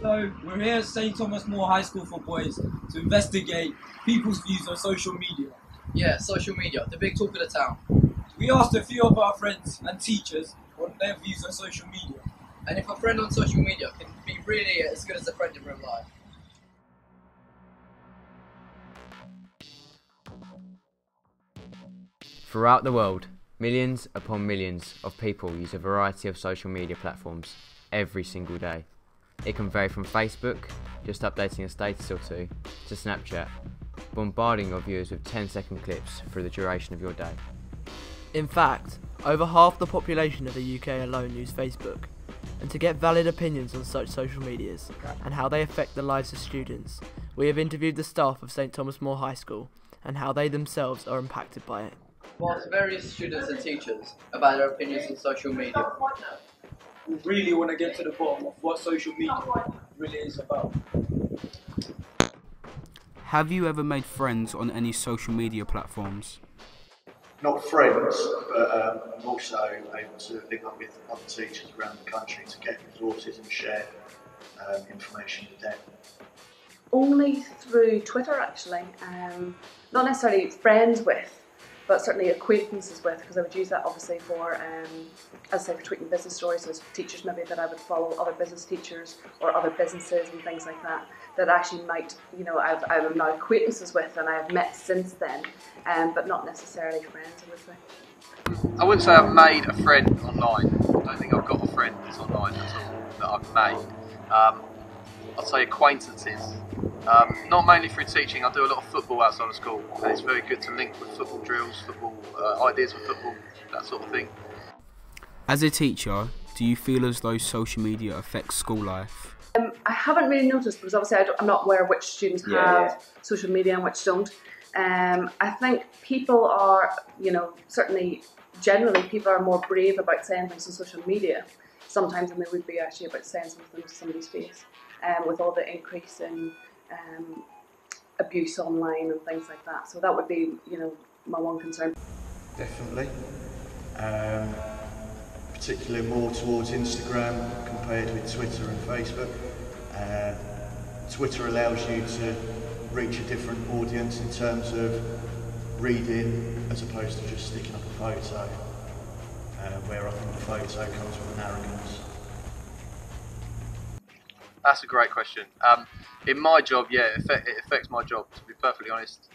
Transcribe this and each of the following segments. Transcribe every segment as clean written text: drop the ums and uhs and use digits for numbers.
So, we're here at St. Thomas More High School for Boys to investigate people's views on social media. Yeah, social media, the big talk of the town. We asked a few of our friends and teachers on their views on social media. And if a friend on social media can be really as good as a friend in real life. Throughout the world, millions upon millions of people use a variety of social media platforms every single day. It can vary from Facebook, just updating a status or two, to Snapchat, bombarding your viewers with 10-second clips through the duration of your day. In fact, over half the population of the UK alone use Facebook, and to get valid opinions on such social medias and how they affect the lives of students, we have interviewed the staff of St Thomas More High School and how they themselves are impacted by it. We asked various students and teachers about their opinions on social media. We really want to get to the bottom of what social media really is about. Have you ever made friends on any social media platforms? Not friends, but I'm also able to link up with other teachers around the country to get resources and share information with them. Only through Twitter, actually. Not necessarily friends with, but certainly acquaintances with, because I would use that obviously for, as I say, for tweeting business stories. So teachers maybe that I would follow, other business teachers or other businesses and things like that, that actually might, you know, I'm now acquaintances with and I've met since then, but not necessarily friends, I would say. I wouldn't say I've made a friend online. I don't think I've got a friend that's online at all that I've made. I'd say acquaintances. Not mainly through teaching. I do a lot of football outside of school, and it's very good to link with football drills, football ideas for football, that sort of thing. As a teacher, do you feel as though social media affects school life? I haven't really noticed, because obviously I'm not aware which students have social media and which don't. I think people are, you know, certainly generally people are more brave about saying things on social media sometimes than they would be actually about saying something to somebody's face, with all the increase in abuse online and things like that. So that would be, you know, my one concern. Definitely. Particularly more towards Instagram compared with Twitter and Facebook. Twitter allows you to reach a different audience in terms of reading as opposed to just sticking up a photo, where I think the photo comes with an arrogance. That's a great question. In my job, yeah, it affects my job, to be perfectly honest.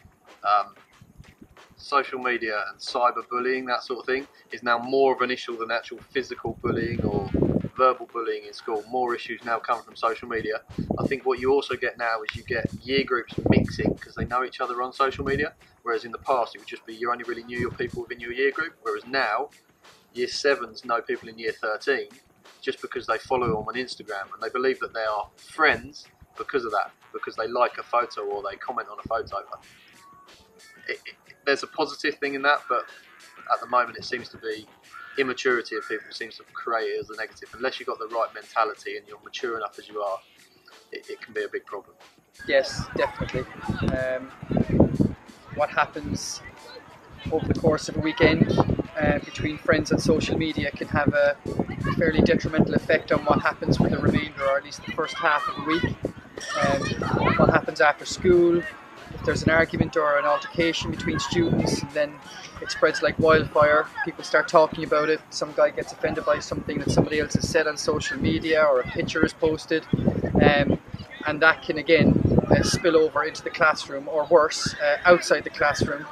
Social media and cyberbullying, that sort of thing, is now more of an issue than actual physical bullying or verbal bullying in school. More issues now come from social media. I think what you also get now is you get year groups mixing because they know each other on social media, whereas in the past it would just be you only really knew your people within your year group, whereas now year 7s know people in year 13 just because they follow them on Instagram and they believe that they are friends because of that, because they like a photo or they comment on a photo. There's a positive thing in that, but at the moment it seems to be immaturity of people seems to create it as a negative. Unless you've got the right mentality and you're mature enough as you are, it can be a big problem. Yes, definitely. What happens over the course of a weekend between friends and social media can have a fairly detrimental effect on what happens for the remainder, or at least the first half of the week. What happens after school, if there's an argument or an altercation between students, then it spreads like wildfire. People start talking about it. Some guy gets offended by something that somebody else has said on social media, or a picture is posted, and that can again spill over into the classroom, or worse, outside the classroom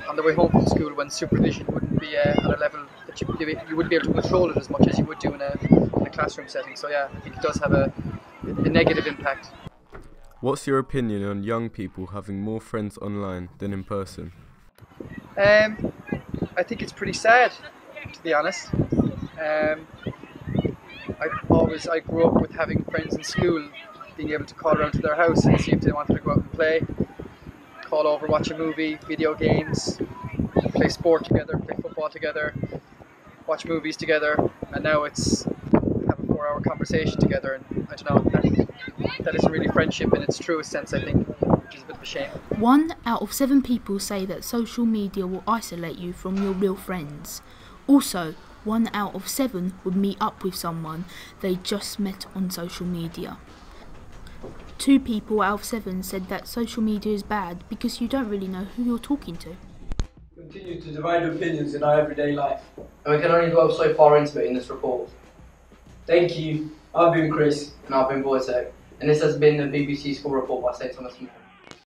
on the way home from school, when supervision wouldn't be at a level that you wouldn't be able to control it as much as you would do in a classroom setting. So yeah, I think it does have a negative impact. What's your opinion on young people having more friends online than in person? I think it's pretty sad, to be honest. I grew up with having friends in school, being able to call around to their house and see if they wanted to go out and play, call over, watch a movie, video games, play sport together, play football together, watch movies together, and now it's have a 4-hour conversation together, and I don't know, that isn't really friendship in its truest sense, I think, which is a bit of a shame. 1 out of 7 people say that social media will isolate you from your real friends. Also, 1 out of 7 would meet up with someone they just met on social media. 2 people out of 7 said that social media is bad because you don't really know who you're talking to. Continue to divide opinions in our everyday life. And we can only delve so far into it in this report. Thank you. I've been Chris. And I've been Wojciech. And this has been the BBC School Report by St Thomas More.